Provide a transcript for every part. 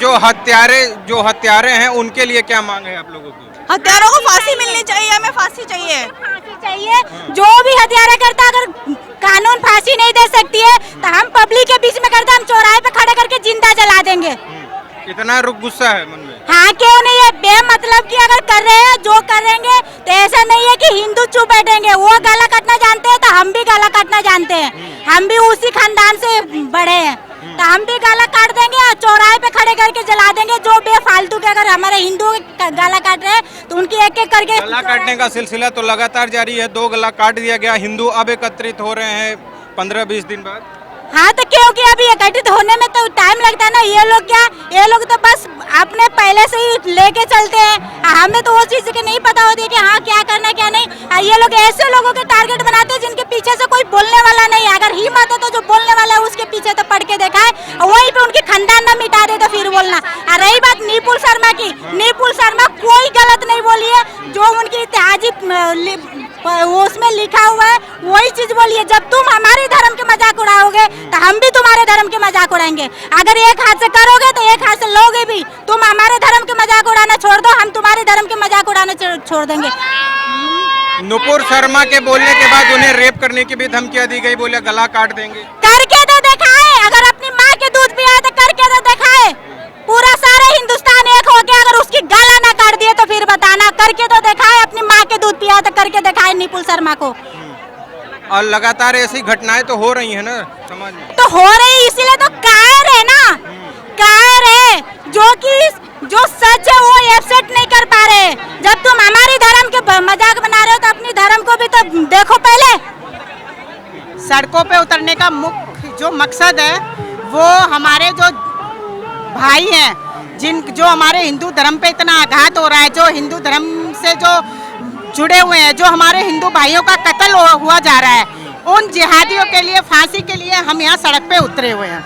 जो हत्यारे हैं उनके लिए क्या मांग है आप लोगों की? हत्यारों को फांसी मिलनी चाहिए, हमें फांसी चाहिए। फांसी चाहिए। जो भी हत्यारा करता है, अगर कानून फांसी नहीं दे सकती है तो हम पब्लिक के बीच में करते, हम चौराहे पे खड़े करके जिंदा जला देंगे। इतना रुक गुस्सा है मन में? हाँ, क्यों नहीं है? बेमतलब की अगर कर रहे हैं, जो करेंगे तो ऐसा नहीं है कि हिंदू चुप बैठेंगे। वो गला काटना जानते हैं तो हम भी गला काटना जानते हैं, हम भी उसी खानदान से बड़े हैं, तो हम भी गाला काट देंगे और चौराहे पे खड़े करके जला देंगे। जो बेफालतू के अगर हमारे हिंदू गाला काट रहे हैं तो उनकी एक एक करके गला काटने का सिलसिला तो लगातार जारी है। 2 गला काट दिया गया। हिंदू अब एकत्रित हो रहे हैं 15-20 दिन बाद। हाँ, तो क्योंकि अभी एकत्रित होने में तो टाइम लगता है ना। ये लोग तो बस अपने पहले से ही लेके चलते हैं, हमें तो वो चीज की नहीं पता होती है कि हाँ क्या करना क्या नहीं। ये लोग ऐसे लोगों के टारगेट बनाते हैं जिनके पीछे से कोई बोलने वाला नहीं है। अगर हिम्मत है तो जो बोलने वाला है उसके पीछे तो पड़ के देखा है, वहीं पे उनकी खानदान ना मिटा दे तो फिर बोलना। और रही बात निपुल शर्मा की, निपुल शर्मा कोई गलत नहीं बोली है। जो उनकी इतिहाजी उसमें लिखा हुआ है वही चीज बोलिए। जब तुम हमारे धर्म के मजाक उड़ाओगे तो हम भी तुम्हारे धर्म के मजाक उड़ाएंगे। अगर एक हाथ से करोगे तो एक हाथ से लोगे भी। तुम हमारे धर्म के मजाक उड़ाना छोड़ दो, हम तुम्हारे धर्म के मजाक उड़ाना छोड़ देंगे। नुपुर शर्मा के बोलने के बाद उन्हें रेप करने की भी धमकियां दी गई, बोले गला काट देंगे। करके तो दिखाए, अगर अपनी माँ के दूध पिया तो करके तो दिखाए। पूरा सारा हिंदुस्तान एक हो गया, अगर उसकी गाला ना काट दिए तो फिर बताना। करके तो दिखाए, अपनी माँ के दूध पिया तो करके दिखाए निपुल शर्मा को। और लगातार ऐसी घटनाएं तो हो रही है ना समाज में, तो हो रही, इसीलिए तो कायर है ना, कायर है। जो सच है वो एक्सेप्ट नहीं कर पा रहे। जब तुम हमारी धर्म के मजाक बना रहे हो तो अपनी धर्म को भी तो देखो पहले। सड़कों पे उतरने का मुख्य जो मकसद है वो हमारे जो भाई हैं, जो हमारे हिंदू धर्म पे इतना आघात हो रहा है, जो हिंदू धर्म से जो जुड़े हुए हैं, जो हमारे हिंदू भाइयों का कत्ल हुआ जा रहा है, उन जिहादियों के लिए फांसी के लिए हम यहाँ सड़क पे उतरे हुए हैं।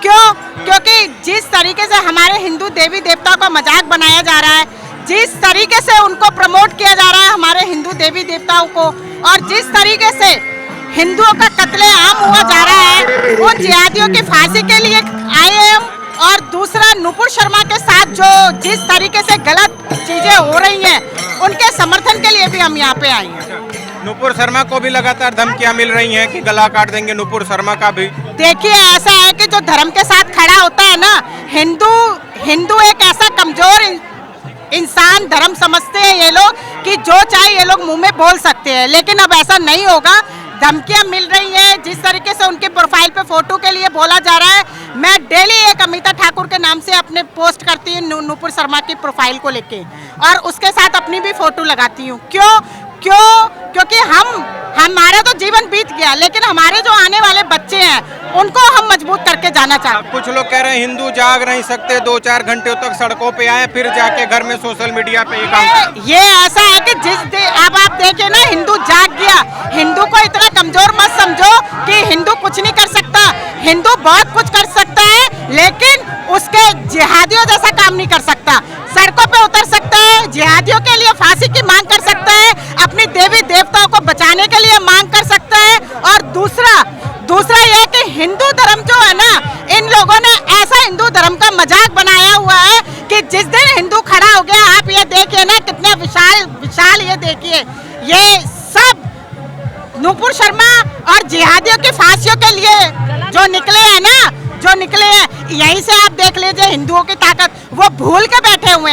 क्यों? क्योंकि जिस तरीके से हमारे हिंदू देवी देवताओं का मजाक बनाया जा रहा है, जिस तरीके से उनको प्रमोट किया जा रहा है हमारे हिंदू देवी देवताओं को, और जिस तरीके से हिंदुओं का कत्लेआम हुआ जा रहा है, उन जिहादियों की फांसी के लिए आए हम। और दूसरा, नुपुर शर्मा के साथ जो जिस तरीके से गलत चीजें हो रही हैं, उनके समर्थन के लिए भी हम यहाँ पे आए हैं। नुपुर शर्मा को भी लगातार धमकियां मिल रही हैं कि गला काट देंगे नुपुर शर्मा का भी। देखिए, ऐसा है कि जो धर्म के साथ खड़ा होता है ना, हिंदू एक ऐसा कमजोर इंसान धर्म समझते हैं ये लोग कि जो चाहे ये लोग मुंह में बोल सकते हैं, लेकिन अब ऐसा नहीं होगा। धमकियां मिल रही हैं, जिस तरीके से उनके प्रोफाइल पे फोटो के लिए बोला जा रहा है। मैं डेली एक अमिता ठाकुर के नाम से अपने पोस्ट करती हूँ नुपुर शर्मा की प्रोफाइल को लेके, और उसके साथ अपनी भी फोटो लगाती हूँ। क्योंकि हमारा तो जीवन बीत गया, लेकिन हमारे जो आने वाले बच्चे हैं उनको हम मजबूत करके जाना चाहते हैं। कुछ लोग कह रहे हैं हिंदू जाग नहीं सकते, 2-4 घंटे तक सड़कों पे आए फिर जाके घर में सोशल मीडिया पे ये ऐसा है कि अब आप देखिए ना, हिंदू जाग गया। हिंदू को इतना कमजोर मत समझो कि हिंदू कुछ नहीं कर सकता। हिंदू बहुत कुछ कर सकता है, लेकिन उसके जिहादियों जैसा काम नहीं कर सकता। सड़कों पे उतर सकता है, जिहादियों के लिए फांसी की मांग कर सकता है, अपनी देवी देवताओं को बचाने के लिए मांग कर सकता है। और दूसरा यह कि हिंदू धर्म जो है ना, इन लोगों ने ऐसा हिंदू धर्म का मजाक बनाया हुआ है कि जिस दिन हिंदू खड़ा हो गया, आप ये देखिए ना, कितने विशाल ये देखिए, ये सब नुपुर शर्मा और जिहादियों की फांसियों के लिए जो निकले हैं ना, यहीं से आप देख लीजिए हिंदुओं की ताकत। वो भूल के बैठे हुए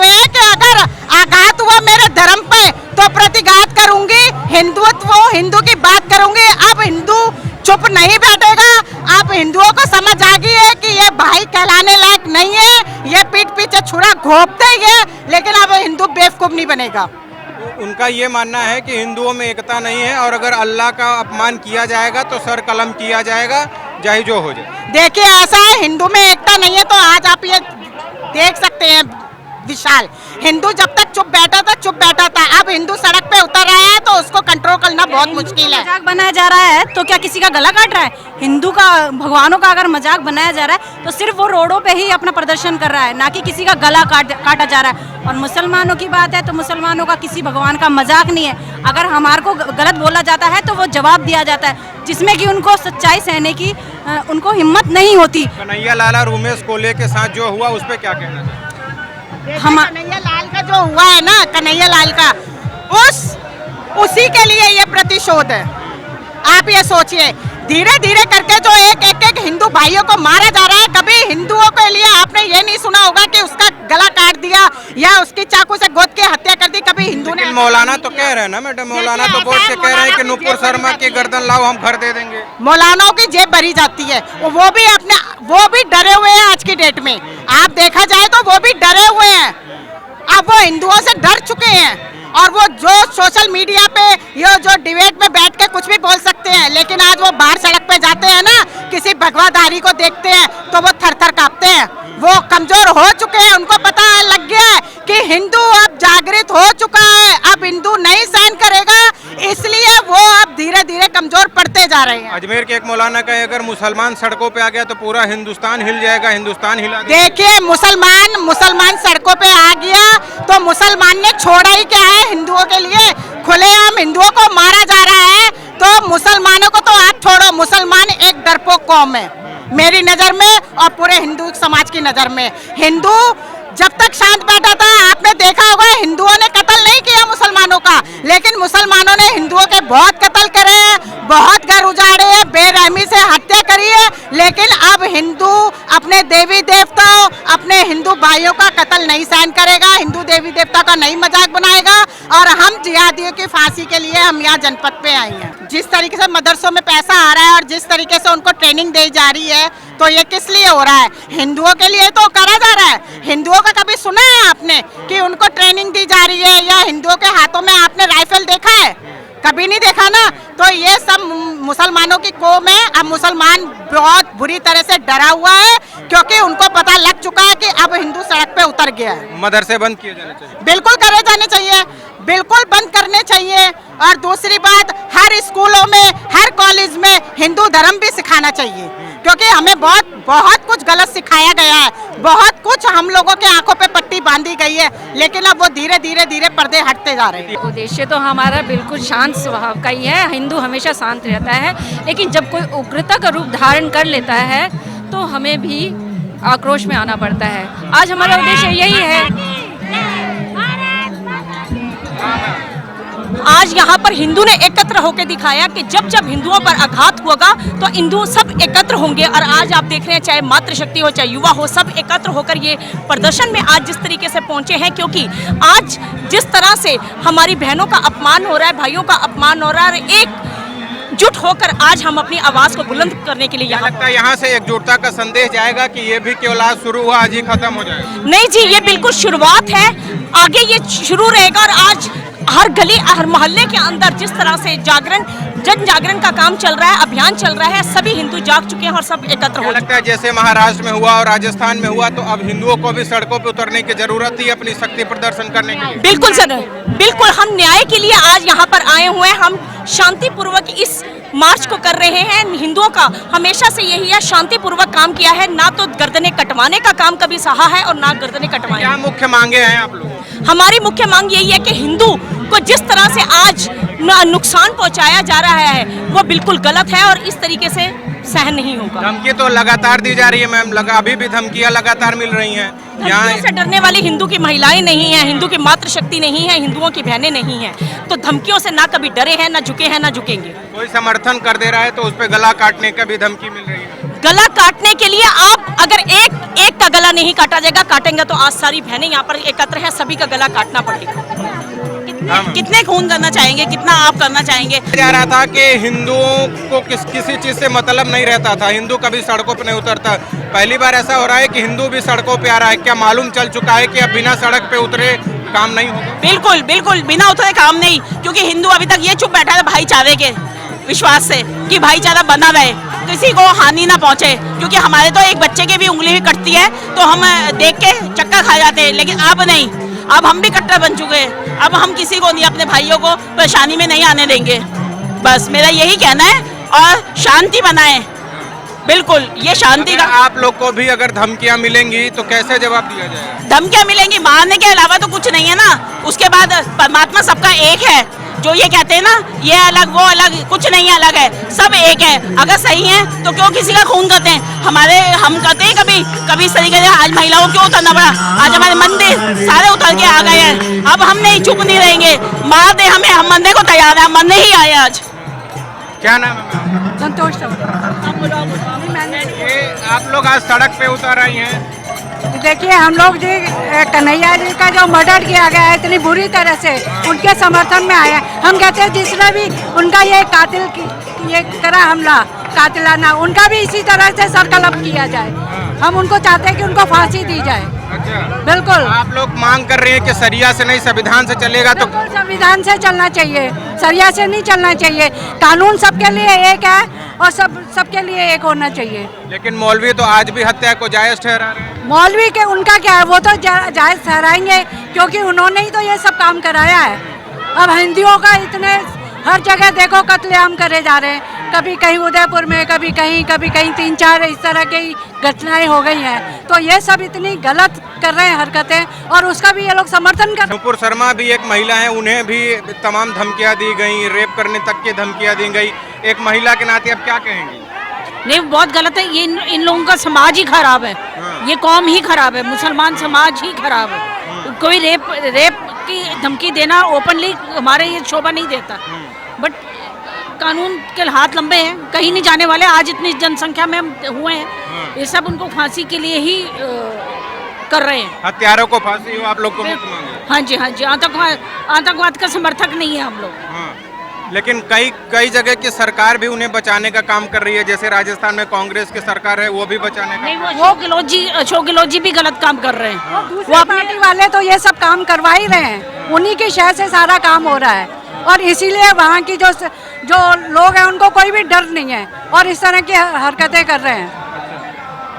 हैं कि अगर आघात हुआ मेरे धर्म पे तो प्रतिघात करूंगी, हिंदू की बात करूंगी। अब हिंदू चुप नहीं बैठेगा। अब हिंदुओं को समझ आ गई है कि ये भाई कहलाने लायक नहीं है, ये पीठ पीछे छुरा घोंपते ही है, लेकिन अब हिंदू बेवकूफ नहीं बनेगा। उनका ये मानना है कि हिंदुओं में एकता नहीं है, और अगर अल्लाह का अपमान किया जाएगा तो सर कलम किया जाएगा, चाहे जो हो जाए। देखिए, ऐसा है, हिंदू में एकता नहीं है तो आज आप ये देख सकते हैं विशाल, हिंदू जब तक चुप बैठा था, अब हिंदू सड़क पे उतर रहा है तो उसको कंट्रोल करना बहुत मुश्किल है। मजाक बनाया जा रहा है तो क्या किसी का गला काट रहा है? हिंदू का, भगवानों का अगर मजाक बनाया जा रहा है तो सिर्फ वो रोडों पे ही अपना प्रदर्शन कर रहा है, ना कि किसी का गला काटा जा रहा है। और मुसलमानों की बात है तो मुसलमानों का किसी भगवान का मजाक नहीं है। अगर हमारे को गलत बोला जाता है तो वो जवाब दिया जाता है, जिसमें कि उनको सच्चाई सहने की उनको हिम्मत नहीं होती। कन्हैया लाल और उमेश कोले के साथ जो हुआ उस पर क्या कहना चाहिए? हम कन्हैया लाल का जो हुआ है ना, कन्हैया लाल का, उसी के लिए ये प्रतिशोध है। आप ये सोचिए, धीरे धीरे करके जो एक हिंदू भाइयों को मारा जा रहा है। कभी हिंदुओं के लिए आपने ये नहीं सुना होगा कि उसका गला काट दिया या उसकी चाकू से गोद के हत्या कर दी। कभी हिंदू ने, मौलाना तो कह रहे हैं ना मैडम, मौलाना तो बोल के कह रहे हैं कि नुपुर शर्मा की गर्दन लाओ, हम घर दे देंगे। मौलानाओं की जेब भरी जाती है, वो भी डरे हुए हैं आज की डेट में। आप देखा जाए तो वो भी डरे हुए हैं। अब वो हिंदुओं से डर चुके हैं और वो जो सोशल मीडिया पे ये जो डिबेट में बैठ के कुछ भी बोल सकते हैं, लेकिन आज वो बाहर सड़क पे जाते हैं ना, किसी भगवाधारी को देखते हैं तो वो थर थर कांपते हैं। वो कमजोर हो चुके हैं, उनको पता लग गया है कि हिंदू अब जागृत हो चुका है, अब हिंदू नहीं सहन करेगा, इसलिए वो अब धीरे धीरे कमजोर पड़ते जा रहे हैं। अजमेर के एक मौलाना का अगर मुसलमान सड़कों पे आ गया तो पूरा हिंदुस्तान हिल जाएगा, हिंदुस्तान हिला देगा। देखिए, मुसलमान सड़कों पे आ गया तो मुसलमान ने छोड़ा ही क्या है हिंदुओं के लिए? खुलेआम हिंदुओं को मारा जा रहा है, तो मुसलमानों को तो आप छोड़ो, मुसलमान एक डरपोक कौम है मेरी नजर में और पूरे हिंदू समाज की नजर में। हिंदू जब तक शांत बैठा था, आपने देखा होगा हिंदुओं ने कत्ल नहीं किया मुसलमानों का, लेकिन मुसलमानों ने हिंदुओं के बहुत कत्ल करे हैं, बहुत घर उजाड़े हैं, बेरहमी से हत्या करी है। लेकिन अब हिंदू अपने देवी देवताओं, अपने हिंदू भाइयों का कत्ल नहीं सहन करेगा, हिंदू देवी देवता का नहीं मजाक बनाएगा। और हम जिहादियों की फांसी के लिए हम यहाँ जनपद पे आए हैं। जिस तरीके से मदरसों में पैसा आ रहा है और जिस तरीके से उनको ट्रेनिंग दी जा रही है, तो ये किस लिए हो रहा है? हिंदुओं के लिए तो करा जा रहा है। हिंदुओं का कभी सुना है आपने कि उनको ट्रेनिंग दी जा रही है, या हिंदुओं के हाथों में आपने राइफल देखा है? कभी नहीं देखा ना। तो ये सब मुसलमानों की कौम है। अब मुसलमान बहुत बुरी तरह से डरा हुआ है, क्योंकि उनको पता लग चुका है कि अब हिंदू सड़क पे उतर गया है। मदरसे बंद किए जाने चाहिए। बिल्कुल करे जाने चाहिए, बिल्कुल बंद करने चाहिए। और दूसरी बात, हर स्कूलों में, हर कॉलेज में हिंदू धर्म भी सिखाना चाहिए, क्योंकि हमें बहुत कुछ गलत सिखाया गया है, बहुत कुछ हम लोगों के आंखों पे पट्टी बांधी गई है, लेकिन अब वो धीरे धीरे पर्दे हटते जा रहे हैं। उद्देश्य तो हमारा बिल्कुल शांत स्वभाव का ही है, हिंदू हमेशा शांत रहता है, लेकिन जब कोई उग्रता का रूप धारण कर लेता है तो हमें भी आक्रोश में आना पड़ता है। आज हमारा उद्देश्य यही है। आज यहाँ पर हिंदू ने एकत्र होकर दिखाया कि जब जब हिंदुओं पर आघात होगा तो हिंदू सब एकत्र होंगे। और आज आप देख रहे हैं, चाहे मातृशक्ति हो, चाहे युवा हो, सब एकत्र होकर ये प्रदर्शन में आज जिस तरीके से पहुंचे हैं, क्योंकि आज जिस तरह से हमारी बहनों का अपमान हो रहा है, भाइयों का अपमान हो रहा है, एकजुट होकर आज हम अपनी आवाज को बुलंद करने के लिए यहाँ लगता है यहाँ से एकजुटता का संदेश जाएगा कि ये भी केवल आज शुरू हुआ, आज ही खत्म हो जाएगा? नहीं जी, ये बिल्कुल शुरुआत है, आगे ये शुरू रहेगा। और आज हर गली, हर मोहल्ले के अंदर जिस तरह से जन जागरण का काम चल रहा है, अभियान चल रहा है, सभी हिंदू जाग चुके हैं और सब एकत्र हो चुके हैं। लगता है जैसे महाराष्ट्र में हुआ और राजस्थान में हुआ, तो अब हिंदुओं को भी सड़कों पर उतरने की जरूरत थी अपनी शक्ति प्रदर्शन करने के लिए। बिल्कुल सर, बिल्कुल हम न्याय के लिए आज यहाँ पर आए हुए हैं। हम शांतिपूर्वक इस मार्च को कर रहे हैं। हिंदुओं का हमेशा से यही है, शांतिपूर्वक काम किया है, ना तो गर्दनें कटवाने का काम कभी सहा है और ना गर्दनें कटवाए। क्या मुख्य मांगे हैं आप लोगों? हमारी मुख्य मांग यही है कि हिंदू को जिस तरह से आज नुकसान पहुंचाया जा रहा है वो बिल्कुल गलत है और इस तरीके से सहन नहीं होगा। धमकी तो लगातार दी जा रही है मैम, अभी भी धमकियां लगातार मिल रही हैं। धमकियों से डरने वाली हिंदू की महिलाएं नहीं है, हिंदू की मातृशक्ति नहीं है, हिंदुओं की बहनें नहीं हैं, तो धमकियों से ना कभी डरे हैं, ना झुके हैं, ना झुकेंगे। कोई समर्थन कर दे रहा है तो उस पर गला काटने का भी धमकी मिल रही है। गला काटने के लिए आप अगर एक का गला नहीं काटा जाएगा, काटेंगे तो आज सारी बहनें यहाँ पर एकत्र हैं, सभी का गला काटना पड़ेगा। कितने खून करना चाहेंगे, कितना आप करना चाहेंगे? जा रहा था कि हिंदुओं को किसी चीज से मतलब नहीं रहता था, हिंदू कभी सड़कों पे नहीं उतरता। पहली बार ऐसा हो रहा है कि हिंदू भी सड़कों पे आ रहा है। क्या मालूम चल चुका है कि अब बिना सड़क पे उतरे काम नहीं होगा? बिल्कुल बिल्कुल बिना उतरे काम नहीं, क्योंकि हिंदू अभी तक ये चुप बैठा है भाईचारे के विश्वास से कि भाईचारा बना रहे, किसी को हानि ना पहुंचे। क्योंकि हमारे तो एक बच्चे की भी उंगली भी कटती है तो हम देख के चक्कर खा जाते हैं, लेकिन अब नहीं, अब हम भी कट्टर बन चुके हैं। अब हम किसी को नहीं, अपने भाइयों को परेशानी में नहीं आने देंगे। बस मेरा यही कहना है, और शांति बनाए। बिल्कुल, ये शांति का। आप लोग को भी अगर धमकियां मिलेंगी तो कैसे जवाब दिया जाएगा? धमकियां मिलेंगी, मारने के अलावा तो कुछ नहीं है ना। उसके बाद परमात्मा सबका एक है, जो ये कहते हैं ना ये अलग वो अलग, कुछ नहीं अलग है, सब एक है। अगर सही है तो क्यों किसी का खून करते हैं? हम करते हैं कभी इस तरीके से। आज महिलाओं को क्यों उतरना पड़ा? आज हमारे मंदिर सारे उतर के आ गए हैं। अब हम नहीं चुप नहीं रहेंगे, मार दे हमें, हम मरने को तैयार है, हम मरने ही आए आज। क्या नाम है मैम? संतोष ये आप लोग आज सड़क पे उतर आई हैं। देखिए, हम लोग जी कन्हैया जी का जो मर्डर किया गया है इतनी बुरी तरह से, उनके समर्थन में आए हैं। हम कहते हैं जिसने भी उनका ये कातिल ये करा हमला कातिलाना, उनका भी इसी तरह से सरकलम किया जाए। हम उनको चाहते हैं कि उनको फांसी दी जाए। अच्छा, बिल्कुल। आप लोग मांग कर रहे हैं कि सरिया से नहीं संविधान से चलेगा तो? संविधान से चलना चाहिए, सरिया से नहीं चलना चाहिए। कानून सबके लिए एक है और सबके लिए एक होना चाहिए। लेकिन मौलवी तो आज भी हत्या को जायज ठहरा रहे हैं। मौलवी के उनका क्या है, वो तो जायज ठहराएंगे क्योंकि उन्होंने ही तो ये सब काम कराया है। अब हिंदुओं का इतने हर जगह देखो कत्लेआम करे जा रहे हैं, कभी कहीं उदयपुर में, कभी कहीं 3-4 इस तरह की घटनाएं हो गई हैं। तो ये सब इतनी गलत कर रहे हैं हरकतें, और उसका भी ये लोग समर्थन कर। नुपुर शर्मा भी एक महिला है, उन्हें भी तमाम धमकियां दी गई, रेप करने तक की धमकियां दी गई। एक महिला के नाते अब क्या कहेंगी? नहीं, बहुत गलत है ये। इन लोगों का समाज ही खराब है, ये कौम ही खराब है, मुसलमान समाज ही खराब है। कोई रेप की धमकी देना ओपनली हमारे ये शोभा नहीं देता, बट कानून के हाथ लंबे हैं, कहीं नहीं जाने वाले। आज इतनी जनसंख्या में हम हुए हैं, ये सब उनको फांसी के लिए ही कर रहे हैं। हत्यारों को फांसी हो, आप लोग को मुक्त मांगे? हाँ जी, आतंकवाद का समर्थक नहीं है हम लोग। लेकिन कई जगह की सरकार भी उन्हें बचाने का काम कर रही है, जैसे राजस्थान में कांग्रेस की सरकार है, वो भी बचाने का। नहीं, वो अशोक गहलोत जी भी गलत काम कर रहे हैं। वो पार्टी वाले तो ये सब काम करवा ही रहे हैं, उन्हीं की शहर से सारा काम हो रहा है, और इसीलिए वहाँ की जो लोग हैं उनको कोई भी डर नहीं है और इस तरह की हरकतें कर रहे हैं।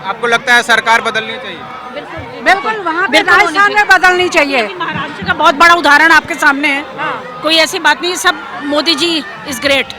आपको लगता है सरकार बदलनी चाहिए? बिल्कुल, वहाँ पे राजस्थान में बदलनी चाहिए। महाराष्ट्र का बहुत बड़ा उदाहरण आपके सामने है। कोई ऐसी बात नहीं, सब मोदी जी इज ग्रेट।